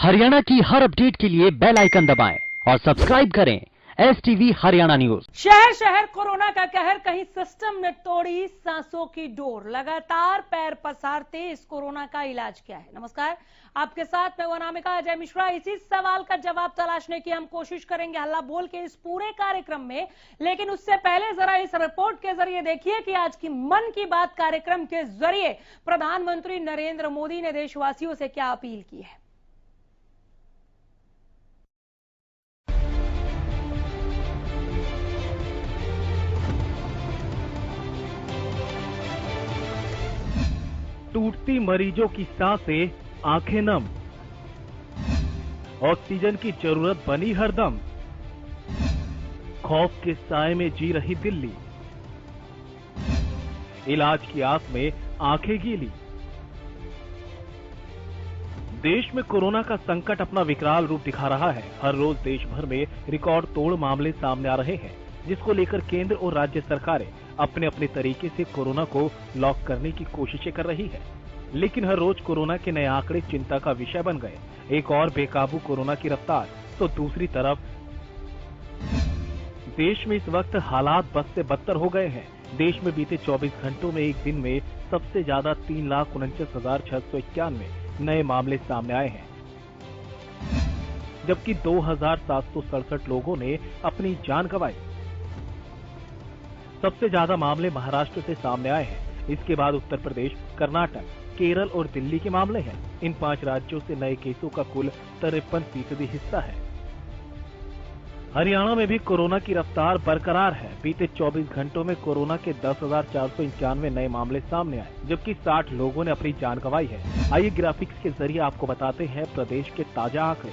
हरियाणा की हर अपडेट के लिए बेल आइकन दबाएं और सब्सक्राइब करें STV हरियाणा न्यूज। शहर शहर कोरोना का कहर, कहीं सिस्टम ने तोड़ी सांसों की डोर, लगातार पैर पसारते इस कोरोना का इलाज क्या है। नमस्कार, आपके साथ मैं अनामिका अजय मिश्रा। इसी सवाल का जवाब तलाशने की हम कोशिश करेंगे हल्ला बोल के इस पूरे कार्यक्रम में। लेकिन उससे पहले जरा इस रिपोर्ट के जरिए देखिए कि आज की मन की बात कार्यक्रम के जरिए प्रधानमंत्री नरेंद्र मोदी ने देशवासियों से क्या अपील की है। टूटती मरीजों की सांसें, आंखें नम, ऑक्सीजन की जरूरत बनी हरदम, खौफ के साए में जी रही दिल्ली, इलाज की आस में आंखें गीली। देश में कोरोना का संकट अपना विकराल रूप दिखा रहा है। हर रोज देश भर में रिकॉर्ड तोड़ मामले सामने आ रहे हैं, जिसको लेकर केंद्र और राज्य सरकारें अपने अपने तरीके से कोरोना को लॉक करने की कोशिशें कर रही है। लेकिन हर रोज कोरोना के नए आंकड़े चिंता का विषय बन गए। एक और बेकाबू कोरोना की रफ्तार, तो दूसरी तरफ देश में इस वक्त हालात बद से बदतर हो गए हैं। देश में बीते 24 घंटों में एक दिन में सबसे ज्यादा 3,49,691 नए मामले सामने आए हैं, जबकि 2,767 लोगों ने अपनी जान गंवाई। सबसे ज्यादा मामले महाराष्ट्र से सामने आए हैं। इसके बाद उत्तर प्रदेश, कर्नाटक, केरल और दिल्ली के मामले हैं। इन 5 राज्यों से नए केसों का कुल 53% हिस्सा है। हरियाणा में भी कोरोना की रफ्तार बरकरार है। बीते 24 घंटों में कोरोना के 10,491 नए मामले सामने आए, जबकि 60 लोगों ने अपनी जान गंवाई है। आइए ग्राफिक्स के जरिए आपको बताते हैं प्रदेश के ताजा आंकड़े।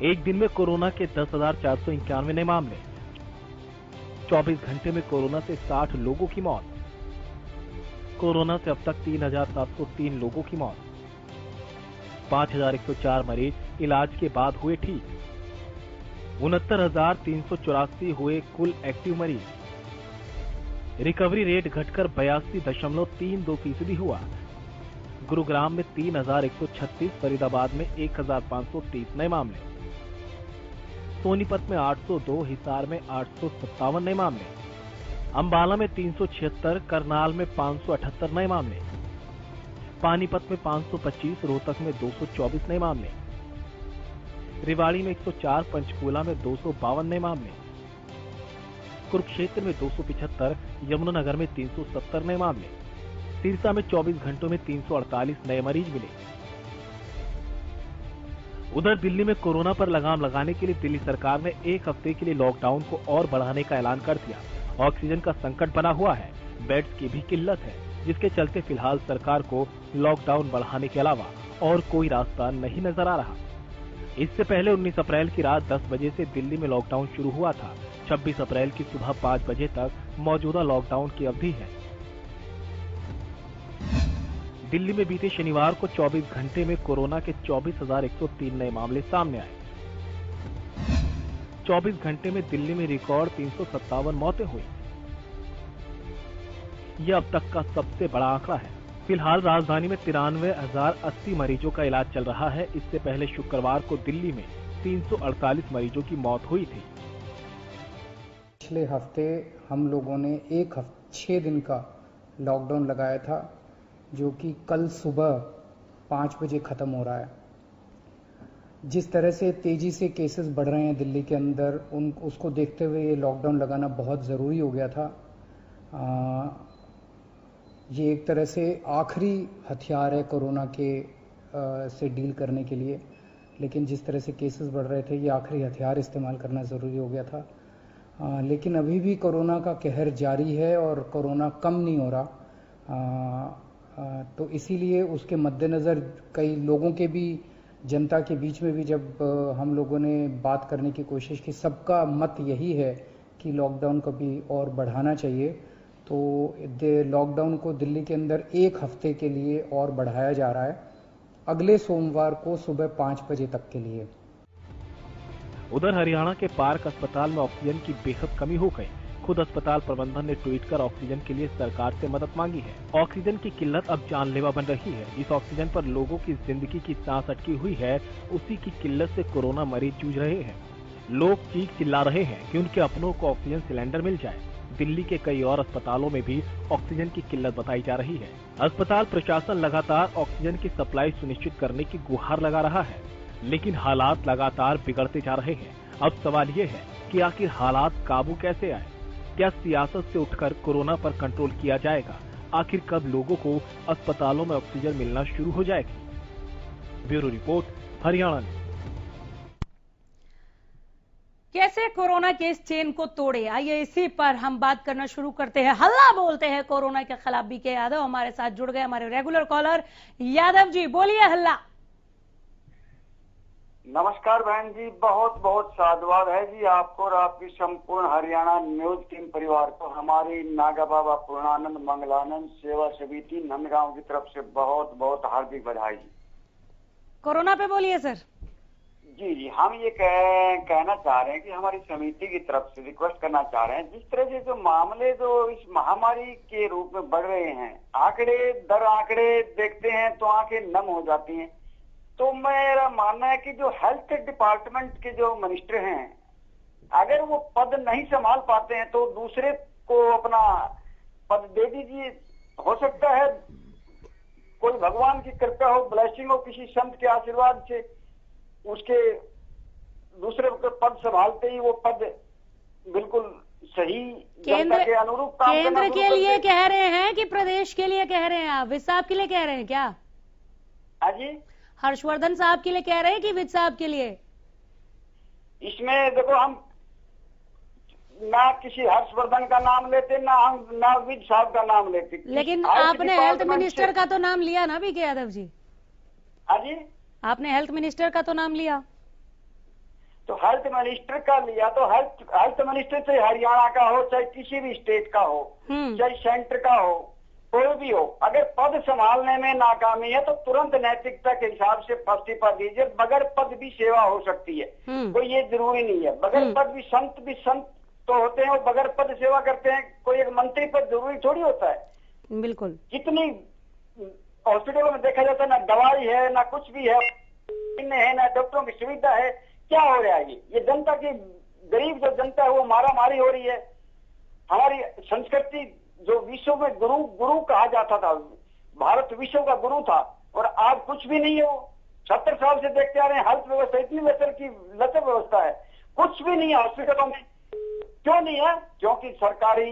एक दिन में कोरोना के 10,491 नए मामले, 24 घंटे में कोरोना से 60 लोगों की मौत। कोरोना से अब तक 3,703 लोगों की मौत। 5,104 मरीज इलाज के बाद हुए ठीक। 69,384 हुए कुल एक्टिव मरीज। रिकवरी रेट घटकर 82.32% हुआ। गुरुग्राम में 3,136, फरीदाबाद में 1,530 नए मामले। सोनीपत में 802, हिसार में 857 नए मामले। अंबाला में 376, करनाल में 578 नए मामले। पानीपत में 525, रोहतक में 224 नए मामले। रेवाड़ी में 104, पंचकूला में 252 नए मामले। कुरुक्षेत्र में 275, यमुनानगर में 370 नए मामले। सिरसा में 24 घंटों में 348 नए मरीज मिले। उधर दिल्ली में कोरोना पर लगाम लगाने के लिए दिल्ली सरकार ने एक हफ्ते के लिए लॉकडाउन को और बढ़ाने का ऐलान कर दिया। ऑक्सीजन का संकट बना हुआ है, बेड्स की भी किल्लत है, जिसके चलते फिलहाल सरकार को लॉकडाउन बढ़ाने के अलावा और कोई रास्ता नहीं नजर आ रहा। इससे पहले 19 अप्रैल की रात 10 बजे से दिल्ली में लॉकडाउन शुरू हुआ था। 26 अप्रैल की सुबह 5 बजे तक मौजूदा लॉकडाउन की अवधि है। दिल्ली में बीते शनिवार को 24 घंटे में कोरोना के 24,103 नए मामले सामने आए। 24 घंटे में दिल्ली में रिकॉर्ड 357 मौतें हुई। यह अब तक का सबसे बड़ा आंकड़ा है। फिलहाल राजधानी में 93,080 मरीजों का इलाज चल रहा है। इससे पहले शुक्रवार को दिल्ली में 348 मरीजों की मौत हुई थी। पिछले हफ्ते हम लोगों ने 6 दिन का लॉकडाउन लगाया था, जो कि कल सुबह 5 बजे ख़त्म हो रहा है। जिस तरह से तेज़ी से केसेस बढ़ रहे हैं दिल्ली के अंदर, उसको देखते हुए ये लॉकडाउन लगाना बहुत ज़रूरी हो गया था। ये एक तरह से आखिरी हथियार है कोरोना के से डील करने के लिए, लेकिन जिस तरह से केसेस बढ़ रहे थे, ये आखिरी हथियार इस्तेमाल करना ज़रूरी हो गया था। लेकिन अभी भी कोरोना का कहर जारी है और कोरोना कम नहीं हो रहा। तो इसीलिए उसके मद्देनज़र कई लोगों के भी, जनता के बीच में भी जब हम लोगों ने बात करने की कोशिश की, सबका मत यही है कि लॉकडाउन को भी और बढ़ाना चाहिए। तो लॉकडाउन को दिल्ली के अंदर 1 हफ्ते के लिए और बढ़ाया जा रहा है, अगले सोमवार को सुबह 5 बजे तक के लिए। उधर हरियाणा के पार्क अस्पताल में ऑक्सीजन की बेहद कमी हो गई। खुद अस्पताल प्रबंधन ने ट्वीट कर ऑक्सीजन के लिए सरकार से मदद मांगी है। ऑक्सीजन की किल्लत अब जानलेवा बन रही है। इस ऑक्सीजन पर लोगों की जिंदगी की सांस अटकी हुई है। उसी की किल्लत से कोरोना मरीज जूझ रहे हैं। लोग चीख चिल्ला रहे हैं कि उनके अपनों को ऑक्सीजन सिलेंडर मिल जाए। दिल्ली के कई और अस्पतालों में भी ऑक्सीजन की किल्लत बताई जा रही है। अस्पताल प्रशासन लगातार ऑक्सीजन की सप्लाई सुनिश्चित करने की गुहार लगा रहा है, लेकिन हालात लगातार बिगड़ते जा रहे हैं। अब सवाल ये है कि आखिर हालात काबू कैसे आए? क्या सियासत से उठकर कोरोना पर कंट्रोल किया जाएगा? आखिर कब लोगों को अस्पतालों में ऑक्सीजन मिलना शुरू हो जाएगी? Bureau report, Haryana news. कैसे कोरोना के इस चेन को तोड़े, आइए इसी पर हम बात करना शुरू करते हैं। हल्ला बोलते हैं कोरोना के खिलाफ। बीके यादव हमारे साथ जुड़ गए, हमारे रेगुलर कॉलर। यादव जी बोलिए हल्ला। नमस्कार बहन जी, बहुत बहुत साधुवाद है जी आपको और आपकी संपूर्ण हरियाणा न्यूज टीम परिवार को हमारी नागा बाबा पूर्णानंद मंगलानंद सेवा समिति नंदगांव की तरफ से बहुत बहुत हार्दिक बधाई जी। कोरोना पे बोलिए सर। जी, हम ये कहना चाह रहे हैं कि हमारी समिति की तरफ से रिक्वेस्ट करना चाह रहे हैं, जिस तरह से जो मामले जो इस महामारी के रूप में बढ़ रहे हैं, आंकड़े दर आंकड़े देखते हैं तो आंखें नम हो जाती हैं। तो मेरा मानना है कि जो हेल्थ डिपार्टमेंट के जो मिनिस्टर हैं, अगर वो पद नहीं संभाल पाते हैं तो दूसरे को अपना पद दे दीजिए। हो सकता है कोई भगवान की कृपा हो, ब्लेसिंग हो, किसी संत के आशीर्वाद से उसके दूसरे पद संभालते ही वो पद बिल्कुल सही जनता के अनुरूप काम करना। केंद्र के लिए कह रहे हैं कि प्रदेश के लिए कह रहे हैं आप? विज साहब के लिए कह रहे हैं क्या? हाँ जी, हर्षवर्धन साहब के लिए कह रहे हैं कि विज साहब के लिए? इसमें देखो, हम ना किसी हर्षवर्धन का नाम लेते, ना विज साहब का नाम लेते। लेकिन आपने हेल्थ मिनिस्टर का तो नाम लिया ना बीके यादव जी? हाँ जी, आपने हेल्थ मिनिस्टर का तो नाम लिया। तो हेल्थ मिनिस्टर का लिया तो हेल्थ मिनिस्टर चाहे हरियाणा का हो, चाहे किसी भी स्टेट का हो, चाहे सेंटर का हो, कोई भी हो, अगर पद संभालने में नाकामी है तो तुरंत नैतिकता के हिसाब से इस्तीफा दीजिए। बगैर पद भी सेवा हो सकती है, कोई ये जरूरी नहीं है। बगैर पद भी संत तो होते हैं, और बगैर पद सेवा करते हैं। कोई एक मंत्री पद जरूरी थोड़ी होता है। बिल्कुल, जितनी हॉस्पिटलों में देखा जाता है, ना दवाई है, ना कुछ भी है, ना डॉक्टरों की सुविधा है। क्या हो रहा है? ये जनता की, गरीब जो जनता है वो मारामारी हो रही है। हमारी संस्कृति जो विश्व में गुरु कहा जाता था, भारत विश्व का गुरु था, और आज कुछ भी नहीं है। वो 70 साल से देखते आ रहे हैं हेल्थ व्यवस्था इतनी लचर व्यवस्था है, कुछ भी नहीं है हॉस्पिटलों में। क्यों नहीं है? क्योंकि सरकारी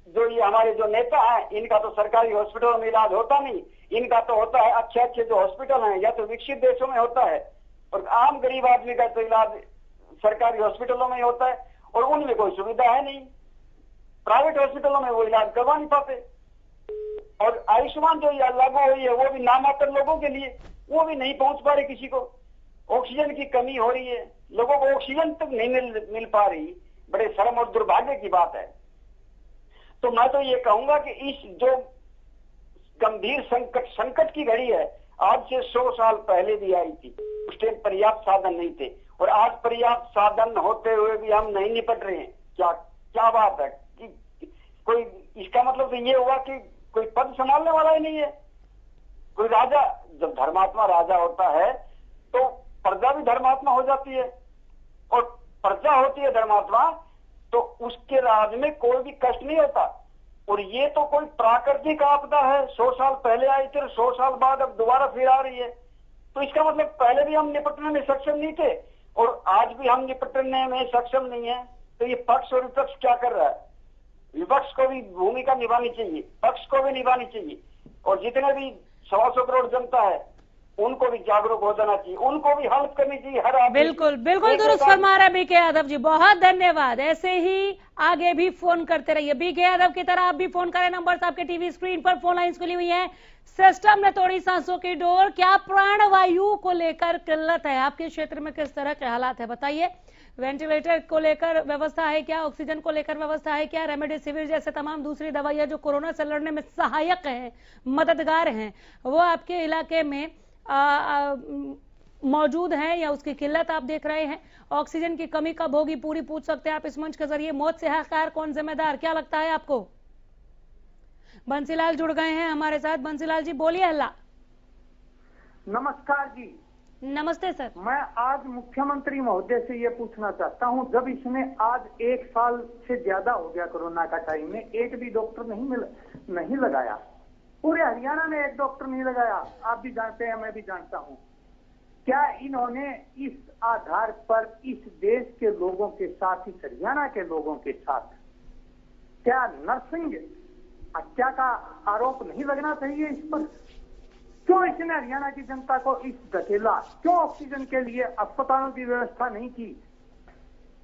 जो ये हमारे जो नेता हैं, इनका तो सरकारी हॉस्पिटलों में इलाज होता नहीं। इनका तो होता है अच्छे जो हॉस्पिटल हैं या तो विकसित देशों में होता है, और आम गरीब आदमी का तो इलाज सरकारी हॉस्पिटलों में ही होता है, और उनमें कोई सुविधा है नहीं। प्राइवेट हॉस्पिटलों में वो इलाज करवा नहीं पाते। और आयुष्मान जो लागू हुई है वो भी नामात्र लोगों के लिए, वो भी नहीं पहुंच पा रही किसी को। ऑक्सीजन की कमी हो रही है, लोगों को ऑक्सीजन तक नहीं मिल पा रही। बड़े शर्म और दुर्भाग्य की बात है। तो मैं तो ये कहूंगा कि इस जो गंभीर संकट की घड़ी है, आज से 100 साल पहले भी आई थी। उस टाइम पर्याप्त साधन नहीं थे, और आज पर्याप्त साधन होते हुए भी हम नहीं निपट रहे हैं। क्या बात है कि कोई, इसका मतलब तो ये हुआ कि कोई पद संभालने वाला ही नहीं है। कोई राजा, जब धर्मात्मा राजा होता है तो प्रजा भी धर्मात्मा हो जाती है, और प्रजा होती है धर्मात्मा, तो उसके राज में कोई भी कष्ट नहीं होता। और ये तो कोई प्राकृतिक आपदा है, 100 साल पहले आई थी, 100 साल बाद अब दोबारा फिर आ रही है। तो इसका मतलब पहले भी हम निपटने में सक्षम नहीं थे, और आज भी हम निपटने में सक्षम नहीं है। तो ये पक्ष और विपक्ष क्या कर रहा है? विपक्ष को भी भूमिका निभानी चाहिए, पक्ष को भी निभानी चाहिए, और जितने भी 125 करोड़ जनता है उनको भी जागरूक हो जाना चाहिए, उनको भी हेल्प करनी चाहिए हर आदमी। बिल्कुल बिल्कुल दुरुस्त फरमा रहे बीके यादव जी, बहुत धन्यवाद। ऐसे ही आगे भी फोन करते रहिए। बीके यादव की तरह आप भी फोन करें। नंबर आपके टीवी स्क्रीन पर, फोन लाइंस खुली हुई है। सिस्टम ने तोड़ी सांसों की डोर। क्या प्राणवायु को लेकर किल्लत है? आपके क्षेत्र में किस तरह के हालात है बताइए। वेंटिलेटर को लेकर व्यवस्था है क्या? ऑक्सीजन को लेकर व्यवस्था है क्या? रेमडेसिविर जैसे तमाम दूसरी दवाइयां जो कोरोना से लड़ने में सहायक हैं, मददगार हैं, वो आपके इलाके में मौजूद है या उसकी किल्लत आप देख रहे हैं? ऑक्सीजन की कमी कब होगी पूरी पूछ सकते हैं आप इस मंच के जरिए। मौत से हाहाकार कौन जिम्मेदार, क्या लगता है आपको? बंसीलाल जुड़ गए हैं हमारे साथ। बंसीलाल जी बोलिए। हल्ला। नमस्कार जी। नमस्ते सर। मैं आज मुख्यमंत्री महोदय से ये पूछना चाहता हूँ, जब इसने आज 1 साल से ज्यादा हो गया कोरोना का टाइम में, एक भी डॉक्टर नहीं लगाया। पूरे हरियाणा में एक डॉक्टर नहीं लगाया। आप भी जानते हैं, मैं भी जानता हूँ। क्या इन्होंने इस आधार पर इस देश के लोगों के साथ, इस हरियाणा के लोगों के साथ क्या नर्सिंग हत्या का आरोप नहीं लगना चाहिए इस पर? क्यों इसने हरियाणा की जनता को इस धकेला? क्यों ऑक्सीजन के लिए अस्पतालों की व्यवस्था नहीं की?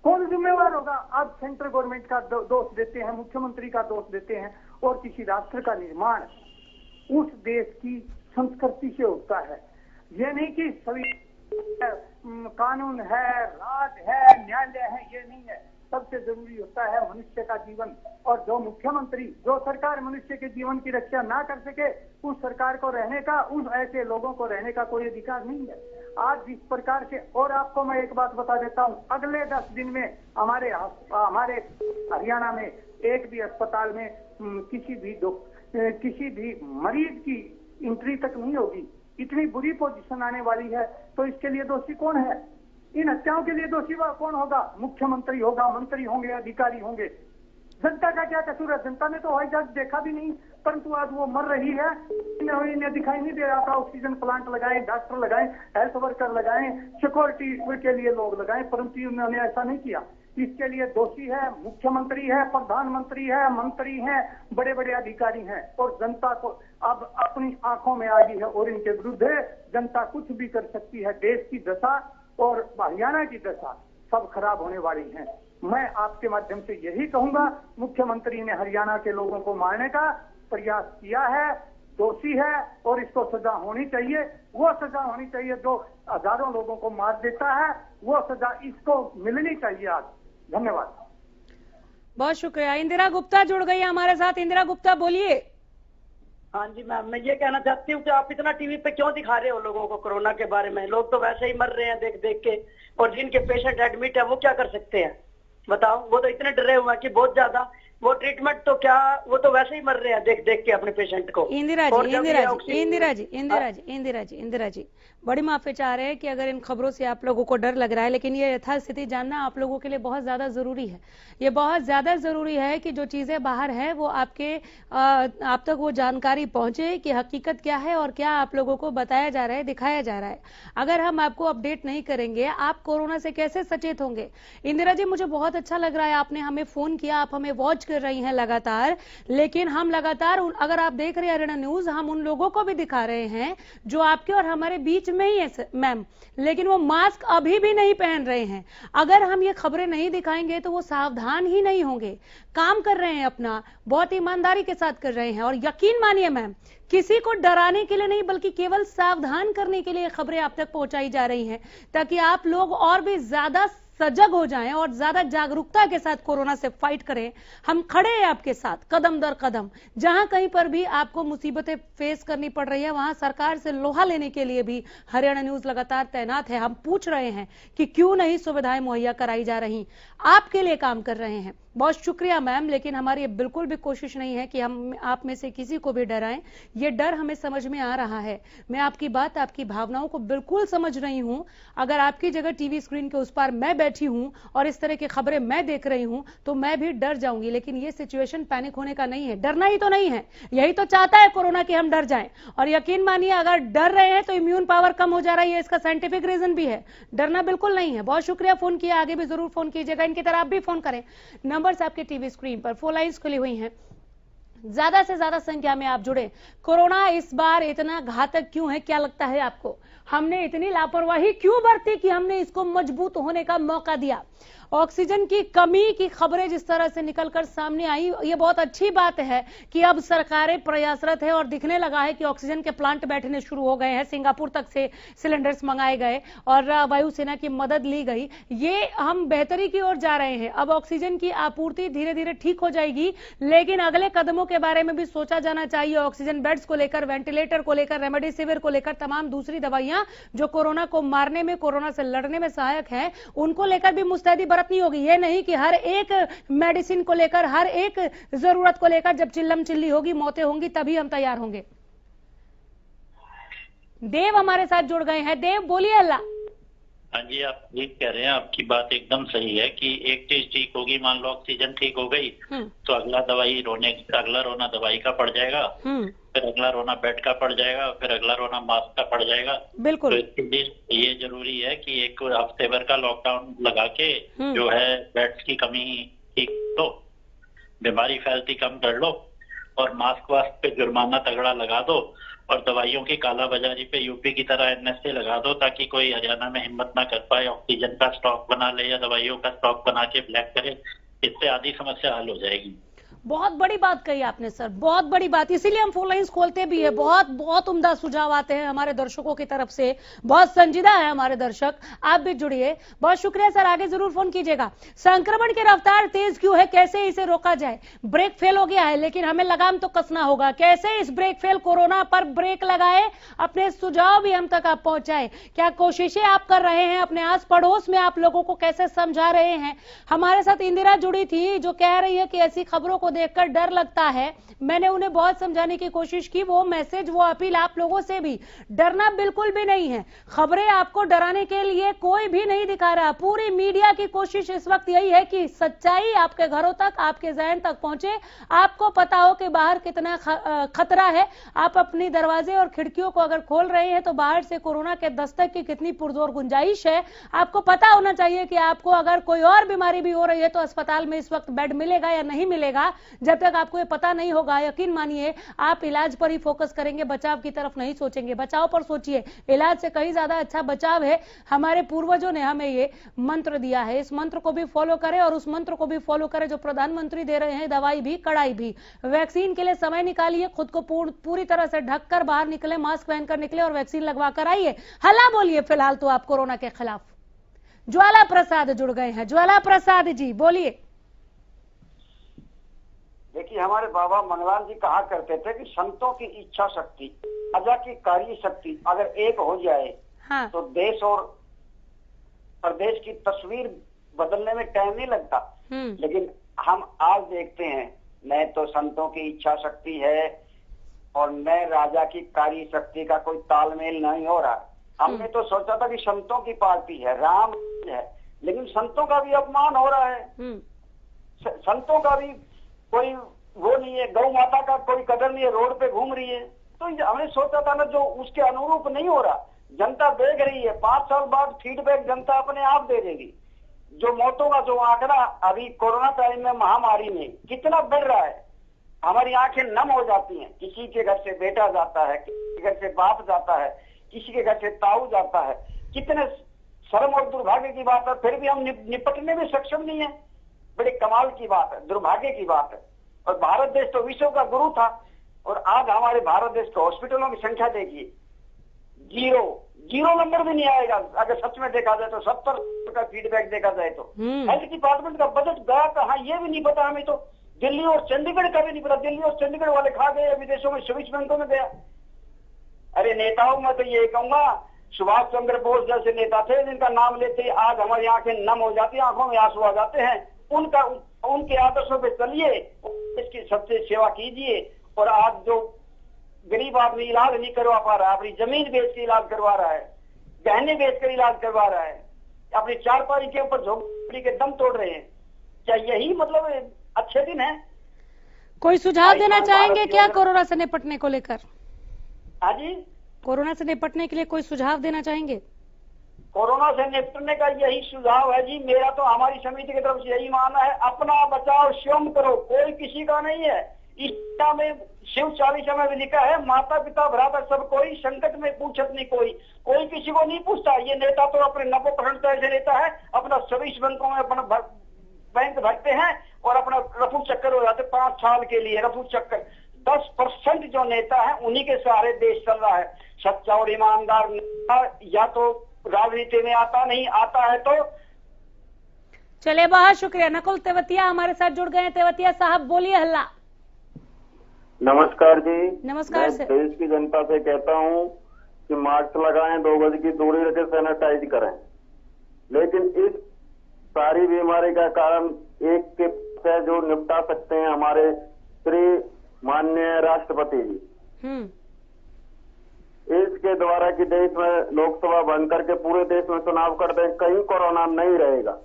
कौन जिम्मेवार होगा? अब सेंट्रल गवर्नमेंट का दोष देते हैं, मुख्यमंत्री का दोष देते हैं, और किसी राष्ट्र का निर्माण उस देश की संस्कृति से होता है। ये नहीं कि सभी कानून है, राज है, न्यायालय है, ये नहीं है। सबसे जरूरी होता है मनुष्य का जीवन। और जो मुख्यमंत्री, जो सरकार मनुष्य के जीवन की रक्षा ना कर सके, उस सरकार को रहने का, उस ऐसे लोगों को रहने का कोई अधिकार नहीं है। आज जिस प्रकार से, और आपको मैं एक बात बता देता हूँ, अगले 10 दिन में हमारे हरियाणा में एक भी अस्पताल में किसी भी मरीज की एंट्री तक नहीं होगी। इतनी बुरी पोजीशन आने वाली है। तो इसके लिए दोषी कौन है? इन हत्याओं के लिए दोषी कौन होगा? मुख्यमंत्री होगा, मंत्री होंगे, अधिकारी होंगे। जनता का क्या कसूर है? जनता ने तो हवाई जहाज देखा भी नहीं, परंतु आज वो मर रही है। इन्हें दिखाई नहीं दे रहा था। ऑक्सीजन प्लांट लगाए, डॉक्टर लगाए, हेल्थ वर्कर लगाए, सिक्योरिटी के लिए लोग लगाए, परंतु उन्होंने ऐसा नहीं किया। इसके लिए दोषी है मुख्यमंत्री है, प्रधानमंत्री है, मंत्री हैं, बड़े बड़े अधिकारी हैं। और जनता को अब अपनी आंखों में आ गई है और इनके विरुद्ध जनता कुछ भी कर सकती है। देश की दशा और हरियाणा की दशा सब खराब होने वाली है। मैं आपके माध्यम से यही कहूंगा, मुख्यमंत्री ने हरियाणा के लोगों को मारने का प्रयास किया है, दोषी है, और इसको सजा होनी चाहिए। वो सजा होनी चाहिए जो हजारों लोगों को मार देता है, वो सजा इसको मिलनी चाहिए आज। धन्यवाद। बहुत शुक्रिया। इंदिरा गुप्ता जुड़ गई हमारे साथ। इंदिरा गुप्ता बोलिए। हाँ जी मैम, मैं ये कहना चाहती हूँ कि आप इतना टीवी पे क्यों दिखा रहे हो लोगों को कोरोना के बारे में? लोग तो वैसे ही मर रहे हैं देख देख के, और जिनके पेशेंट एडमिट है वो क्या कर सकते हैं बताओ? वो तो इतने डरे हुए हैं कि बहुत ज्यादा, वो ट्रीटमेंट तो क्या, वो तो वैसे ही मर रहे हैं देख देख के अपने पेशेंट को। इंदिरा जी बड़ी माफी चाह रहे हैं कि अगर इन खबरों से आप लोगों को डर लग रहा है, लेकिन ये यथास्थिति जानना आप लोगों के लिए बहुत ज्यादा जरूरी है। ये बहुत ज्यादा जरूरी है कि जो चीजें बाहर है वो आप तक वो जानकारी पहुंचे कि हकीकत क्या है और क्या आप लोगों को बताया जा रहा है, दिखाया जा रहा है। अगर हम आपको अपडेट नहीं करेंगे, आप कोरोना से कैसे सचेत होंगे? इंदिरा जी, मुझे बहुत अच्छा लग रहा है आपने हमें फोन किया, आप हमें वॉच कर रही हैं लगातार, लेकिन हम लगातार, अगर आप देख रहे हैं हरियाणा न्यूज, हम उन लोगों को भी दिखा रहे हैं जो आपके और हमारे बीच में ही है मैम, लेकिन वो मास्क अभी भी नहीं पहन रहे हैं। अगर हम ये खबरें नहीं दिखाएंगे तो वो सावधान ही नहीं होंगे। काम कर रहे हैं अपना, बहुत ईमानदारी के साथ कर रहे हैं, और यकीन मानिए मैम, किसी को डराने के लिए नहीं बल्कि केवल सावधान करने के लिए खबरें आप तक पहुंचाई जा रही हैं, ताकि आप लोग और भी ज्यादा सजग हो जाएं और ज्यादा जागरूकता के साथ कोरोना से फाइट करें। हम खड़े हैं आपके साथ कदम दर कदम। जहां कहीं पर भी आपको मुसीबतें फेस करनी पड़ रही है, वहां सरकार से लोहा लेने के लिए भी हरियाणा न्यूज लगातार तैनात है। हम पूछ रहे हैं कि क्यों नहीं सुविधाएं मुहैया कराई जा रही, आपके लिए काम कर रहे हैं। बहुत शुक्रिया मैम, लेकिन हमारी बिल्कुल भी कोशिश नहीं है कि हम आप में से किसी को भी डराएं। ये डर हमें समझ में आ रहा है। मैं आपकी बात, आपकी भावनाओं को बिल्कुल समझ रही हूं। अगर आपकी जगह टीवी स्क्रीन के उस पार मैं बैठी हूं और इस तरह की खबरें मैं देख रही हूं तो मैं भी डर जाऊंगी, लेकिन ये सिचुएशन पैनिक होने का नहीं है। डरना ही तो नहीं है, यही तो चाहता है कोरोना कि हम डर जाएं। और यकीन मानिए, अगर डर रहे हैं तो इम्यून पावर कम हो जा रही है, इसका साइंटिफिक रीजन भी है। डरना बिल्कुल नहीं है। बहुत शुक्रिया फोन किया, आगे भी जरूर फोन कीजिएगा। इनकी तरह आप भी फोन करें। नंबर्स आपके टीवी स्क्रीन पर, फोन लाइंस खुली हुई हैं, ज्यादा से ज्यादा संख्या में आप जुड़े। कोरोना इस बार इतना घातक क्यों है, क्या लगता है आपको? हमने इतनी लापरवाही क्यों बरती कि हमने इसको मजबूत होने का मौका दिया? ऑक्सीजन की कमी की खबरें जिस तरह से निकलकर सामने आई, ये बहुत अच्छी बात है कि अब सरकारें प्रयासरत है और दिखने लगा है कि ऑक्सीजन के प्लांट बैठने शुरू हो गए हैं। सिंगापुर तक से सिलेंडर्स मंगाए गए और वायुसेना की मदद ली गई। ये हम बेहतरी की ओर जा रहे हैं। अब ऑक्सीजन की आपूर्ति धीरे धीरे ठीक हो जाएगी, लेकिन अगले कदमों के बारे में भी सोचा जाना चाहिए। ऑक्सीजन बेड्स को लेकर, वेंटिलेटर को लेकर, रेमडेसिविर को लेकर, तमाम दूसरी दवाइयां जो कोरोना को मारने में, कोरोना से लड़ने में सहायक है, उनको लेकर भी मुस्तैदी बरतनी होगी। ये नहीं कि हर एक मेडिसिन को लेकर, हर एक जरूरत को लेकर जब चिल्लम चिल्ली होगी, मौतें होंगी, तभी हम तैयार होंगे। देव हमारे साथ जुड़ गए हैं। देव बोलिए। अल्लाह। हाँ जी, आप ठीक कह रहे हैं, आपकी बात एकदम सही है कि एक चीज ठीक होगी, मान लो ऑक्सीजन ठीक हो गई तो अगला रोना दवाई का पड़ जाएगा, फिर अगला रोना बेड का पड़ जाएगा, फिर अगला रोना मास्क का पड़ जाएगा। बिल्कुल। तो इसके लिए ये जरूरी है कि एक हफ्ते भर का लॉकडाउन लगा के जो है बेड्स की कमी ठीक लो, बीमारी फैलती कम कर लो, और मास्क वास्क पे जुर्माना तगड़ा लगा दो, और दवाइयों की कालाबाजारी पे यूपी की तरह एनएसए लगा दो, ताकि कोई हरियाणा में हिम्मत ना कर पाए ऑक्सीजन का स्टॉक बना ले या दवाइयों का स्टॉक बना के ब्लैक करे। इससे आधी समस्या हल हो जाएगी। बहुत बड़ी बात कही आपने सर, बहुत बड़ी बात। इसीलिए हम फोन लाइन्स खोलते भी है। बहुत बहुत उम्दा सुझाव आते हैं हमारे दर्शकों की तरफ से, बहुत संजीदा है हमारे दर्शक। आप भी जुड़िए, बहुत शुक्रिया सर, आगे जरूर फोन कीजिएगा। संक्रमण की रफ्तार तेज क्यों है, कैसे इसे रोका जाए? ब्रेक फेल हो गया है, लेकिन हमें लगाम तो कसना होगा। कैसे इस ब्रेक फेल कोरोना पर ब्रेक लगाए, अपने सुझाव भी हम तक आप पहुंचाए। क्या कोशिशें आप कर रहे हैं, अपने आस पड़ोस में आप लोगों को कैसे समझा रहे हैं? हमारे साथ इंदिरा जुड़ी थी जो कह रही है कि ऐसी खबरों को देखकर डर लगता है। मैंने उन्हें बहुत समझाने की कोशिश की। वो मैसेज, वो अपील आप लोगों से भी, डरना बिल्कुल भी नहीं है। खबरें आपको डराने के लिए कोई भी नहीं दिखा रहा। पूरी मीडिया की कोशिश इस वक्त यही है कि सच्चाई आपके घरों तक, आपके ज़हन तक पहुंचे। आपको पता हो कि बाहर कितना खतरा है। आप अपनी दरवाजे और खिड़कियों को अगर खोल रहे हैं तो बाहर से कोरोना के दस्तक की कितनी पुरजोर गुंजाइश है। आपको पता होना चाहिए कि आपको अगर कोई और बीमारी भी हो रही है तो अस्पताल में इस वक्त बेड मिलेगा या नहीं मिलेगा। जब तक आपको ये पता नहीं होगा, यकीन मानिए आप इलाज पर ही फोकस करेंगे, बचाव की तरफ नहीं सोचेंगे। बचाव पर सोचिए, इलाज से कहीं ज्यादा अच्छा बचाव है। हमारे पूर्वजों ने हमें ये मंत्र दिया है, इस मंत्र को भी फॉलो करें और उस मंत्र को भी फॉलो करें जो प्रधानमंत्री दे रहे हैं, दवाई भी, कड़ाई भी। वैक्सीन के लिए समय निकालिए, खुद को पूरी तरह से ढककर बाहर निकले, मास्क पहनकर निकले और वैक्सीन लगवा कर आइए। हल्ला बोलिए फिलहाल तो आप कोरोना के खिलाफ। ज्वाला प्रसाद जुड़ गए हैं। ज्वाला प्रसाद जी बोलिए। देखिए, हमारे बाबा मंगलान जी कहा करते थे कि संतों की इच्छा शक्ति, राजा की कार्य शक्ति अगर एक हो जाए हाँ। तो देश और प्रदेश की तस्वीर बदलने में टाइम नहीं लगता। लेकिन हम आज देखते हैं, न तो संतों की इच्छा शक्ति है और न राजा की कार्य शक्ति का कोई तालमेल नहीं हो रहा। हमने तो सोचा था कि संतों की पार्टी है, राम है, लेकिन संतों का भी अपमान हो रहा है। संतों का भी कोई वो नहीं है, गौ माता का कोई कदर नहीं है, रोड पे घूम रही है। तो हमने सोचा था ना, जो उसके अनुरूप नहीं हो रहा। जनता देख रही है, 5 साल बाद फीडबैक जनता अपने आप दे देगी। जो मौतों का जो आंकड़ा अभी कोरोना टाइम में, महामारी में कितना बढ़ रहा है, हमारी आंखें नम हो जाती हैं। किसी के घर से बेटा जाता है, किसी के घर से बाप जाता है, किसी के घर से ताऊ जाता है। कितने शर्म और दुर्भाग्य की बात है, फिर भी हम निपटने में सक्षम नहीं है। बड़े कमाल की बात है, दुर्भाग्य की बात है। और भारत देश तो विश्व का गुरु था, और आज हमारे भारत देश के हॉस्पिटलों की संख्या देखिए, जीरो नंबर भी नहीं आएगा। अगर सच में देखा जाए तो 70 का फीडबैक देखा जाए तो हेल्थ डिपार्टमेंट का बजट गया कहाँ, ये भी नहीं पता हमें तो। दिल्ली और चंडीगढ़ का भी नहीं पता। दिल्ली और चंडीगढ़ वाले खा गए, विदेशों में स्विस बैंकों में गया। अरे नेताओं में तो ये कहूंगा, सुभाष चंद्र बोस जैसे नेता थे जिनका नाम लेते आज हमारी आंखें नम हो जाती है, आंखों में आंसू आ जाते हैं। उनके आदर्शों पे चलिए, इसकी सबसे सेवा कीजिए। और आज जो गरीब आदमी इलाज नहीं करवा पा रहा है, अपनी जमीन बेच के इलाज करवा रहा है, गहने बेच कर इलाज करवा रहा है, अपनी चारपाई के ऊपर झोपड़ी के दम तोड़ रहे हैं, क्या यही मतलब अच्छे दिन है? कोई सुझाव देना चाहेंगे क्या कोरोना से निपटने को लेकर? हाँ जी, कोरोना से निपटने के लिए कोई सुझाव देना चाहेंगे? कोरोना से निपटने का यही सुझाव है जी मेरा, तो हमारी समिति की तरफ से यही मानना है, अपना बचाव स्वयं करो, कोई किसी का नहीं है। इस गीता में शिव चालीसा में भी लिखा है, माता पिता भ्राता सब कोई, संकट में पूछत नहीं कोई। कोई किसी को नहीं पूछता। ये नेता तो अपने 90% ऐसे नेता है, अपना 24 बैंकों में अपना बैंक भरते हैं और अपना रफू चक्कर हो जाते 5 साल के लिए रफू चक्कर। 10% जो नेता है उन्हीं के सहारे देश चल रहा है। सच्चा और ईमानदार नेता या तो राजनीति में आता नहीं, आता है तो। चलिए, बहुत शुक्रिया। नकुल तेवतिया हमारे साथ जुड़ गए हैं। तेवतिया साहब बोलिए, हल्ला। नमस्कार जी। नमस्कार मैं देश की जनता से कहता हूं कि मास्क लगाएं, 2 गज की दूरी रखें, सैनिटाइज करें। लेकिन इस सारी बीमारी का कारण एक के से जो निपटा सकते हैं हमारे श्री माननीय राष्ट्रपति जी। इसके द्वारा कि देश में लोकसभा बंद करके पूरे देश में चुनाव कर दें, कहीं कोरोना नहीं रहेगा।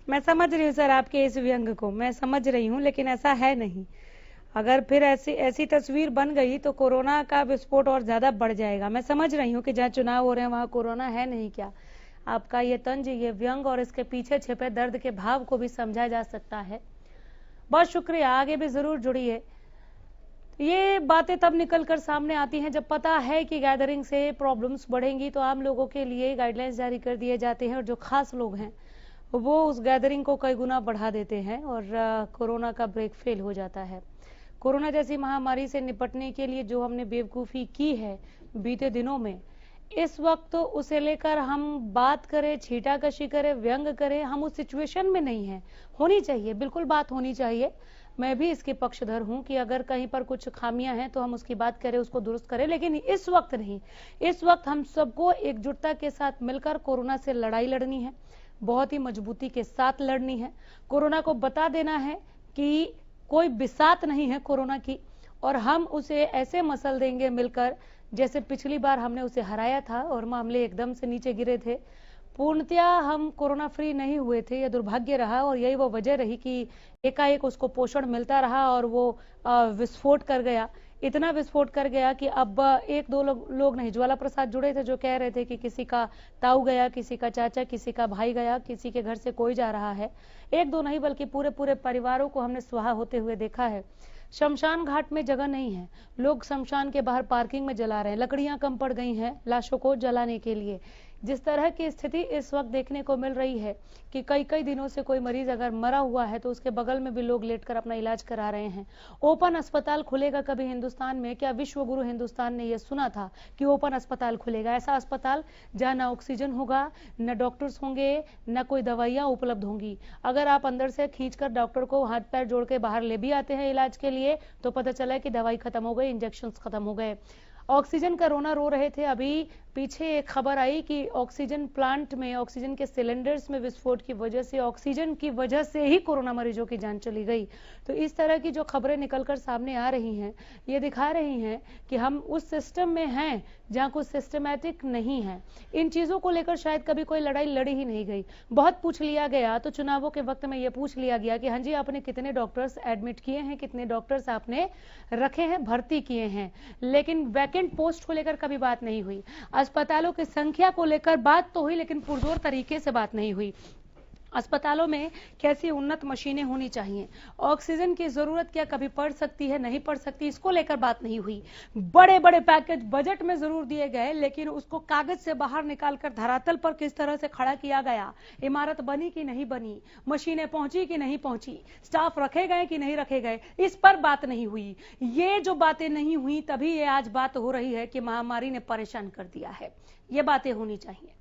मैं समझ रही हूँ सर आपके इस व्यंग को, मैं समझ रही हूँ, लेकिन ऐसा है नहीं। अगर फिर ऐसी तस्वीर बन गई तो कोरोना का विस्फोट और ज्यादा बढ़ जाएगा। मैं समझ रही हूँ कि जहाँ चुनाव हो रहे हैं वहां कोरोना है नहीं क्या। आपका ये तंज, ये व्यंग और इसके पीछे छिपे दर्द के भाव को भी समझा जा सकता है। बहुत शुक्रिया, आगे भी जरूर जुड़िए। ये बातें तब निकलकर सामने आती हैं जब पता है कि गैदरिंग से प्रॉब्लम्स बढ़ेंगी, तो आम लोगों के लिए गाइडलाइंस जारी कर दिए जाते हैं और जो खास लोग हैं वो उस गैदरिंग को कई गुना बढ़ा देते हैं और कोरोना का ब्रेक फेल हो जाता है। कोरोना जैसी महामारी से निपटने के लिए जो हमने बेवकूफ़ी की है बीते दिनों में, इस वक्त उसे लेकर हम बात करें, छींटाकशी करें, व्यंग करें, हम उस सिचुएशन में नहीं है। होनी चाहिए, बिल्कुल बात होनी चाहिए। मैं भी इसके पक्षधर हूं कि अगर कहीं पर कुछ खामियां हैं तो हम उसकी बात करें, उसको दुरुस्त करें, लेकिन इस वक्त नहीं। इस वक्त हम सबको एकजुटता के साथ मिलकर कोरोना से लड़ाई लड़नी है, बहुत ही मजबूती के साथ लड़नी है। कोरोना को बता देना है कि कोई बिसात नहीं है कोरोना की, और हम उसे ऐसे मसल देंगे मिलकर जैसे पिछली बार हमने उसे हराया था और मामले एकदम से नीचे गिरे थे। पूर्णतया हम कोरोना फ्री नहीं हुए थे, यह दुर्भाग्य रहा और यही वो वजह रही कि एकाएक उसको पोषण मिलता रहा और वो विस्फोट कर गया। इतना विस्फोट कर गया कि अब 1-2 लोग नहीं, ज्वाला प्रसाद जुड़े थे जो कह रहे थे कि किसी का ताऊ गया, किसी का चाचा, किसी का भाई गया, किसी के घर से कोई जा रहा है। 1-2 नहीं बल्कि पूरे परिवारों को हमने स्वाहा होते हुए देखा है। शमशान घाट में जगह नहीं है, लोग शमशान के बाहर पार्किंग में जला रहे हैं, लकड़ियां कम पड़ गई हैं लाशों को जलाने के लिए। जिस तरह की स्थिति इस वक्त देखने को मिल रही है कि कई दिनों से कोई मरीज अगर मरा हुआ है तो उसके बगल में भी लोग लेटकर अपना इलाज करा रहे हैं। ओपन अस्पताल खुलेगा कभी हिंदुस्तान में? क्या विश्व गुरु हिंदुस्तान ने यह सुना था कि ओपन अस्पताल खुलेगा? ऐसा अस्पताल जहां ना ऑक्सीजन होगा, न डॉक्टर्स होंगे, न कोई दवाइयां उपलब्ध होंगी। अगर आप अंदर से खींचकर डॉक्टर को हाथ पैर जोड़ के बाहर ले भी आते हैं इलाज के लिए तो पता चला कि दवाई खत्म हो गई, इंजेक्शन खत्म हो गए। ऑक्सीजन का रोना रो रहे थे। अभी पीछे एक खबर आई कि ऑक्सीजन प्लांट में, ऑक्सीजन के सिलेंडर्स में विस्फोट की वजह से, ऑक्सीजन की वजह से ही कोरोना मरीजों की जान चली गई। तो इस तरह की जो खबरें निकलकर सामने आ रही हैं, ये दिखा रही हैं कि हम उस सिस्टम में हैं जहां कुछ सिस्टमैटिक नहीं है। इन चीजों को लेकर शायद कभी कोई लड़ाई लड़ी ही नहीं गई। बहुत पूछ लिया गया, तो चुनावों के वक्त में यह पूछ लिया गया कि हाँ जी, आपने कितने डॉक्टर्स एडमिट किए हैं, कितने डॉक्टर्स आपने रखे हैं, भर्ती किए हैं, लेकिन वैकेंट पोस्ट को लेकर कभी बात नहीं हुई। अस्पतालों की संख्या को लेकर बात तो हुई, लेकिन पुरजोर तरीके से बात नहीं हुई। अस्पतालों में कैसी उन्नत मशीनें होनी चाहिए, ऑक्सीजन की जरूरत क्या कभी पड़ सकती है, नहीं पड़ सकती, इसको लेकर बात नहीं हुई। बड़े बड़े पैकेज बजट में जरूर दिए गए, लेकिन उसको कागज से बाहर निकालकर धरातल पर किस तरह से खड़ा किया गया, इमारत बनी कि नहीं बनी, मशीनें पहुंची कि नहीं पहुंची, स्टाफ रखे गए कि नहीं रखे गए, इस पर बात नहीं हुई। ये जो बातें नहीं हुई, तभी ये आज बात हो रही है कि महामारी ने परेशान कर दिया है। ये बातें होनी चाहिए।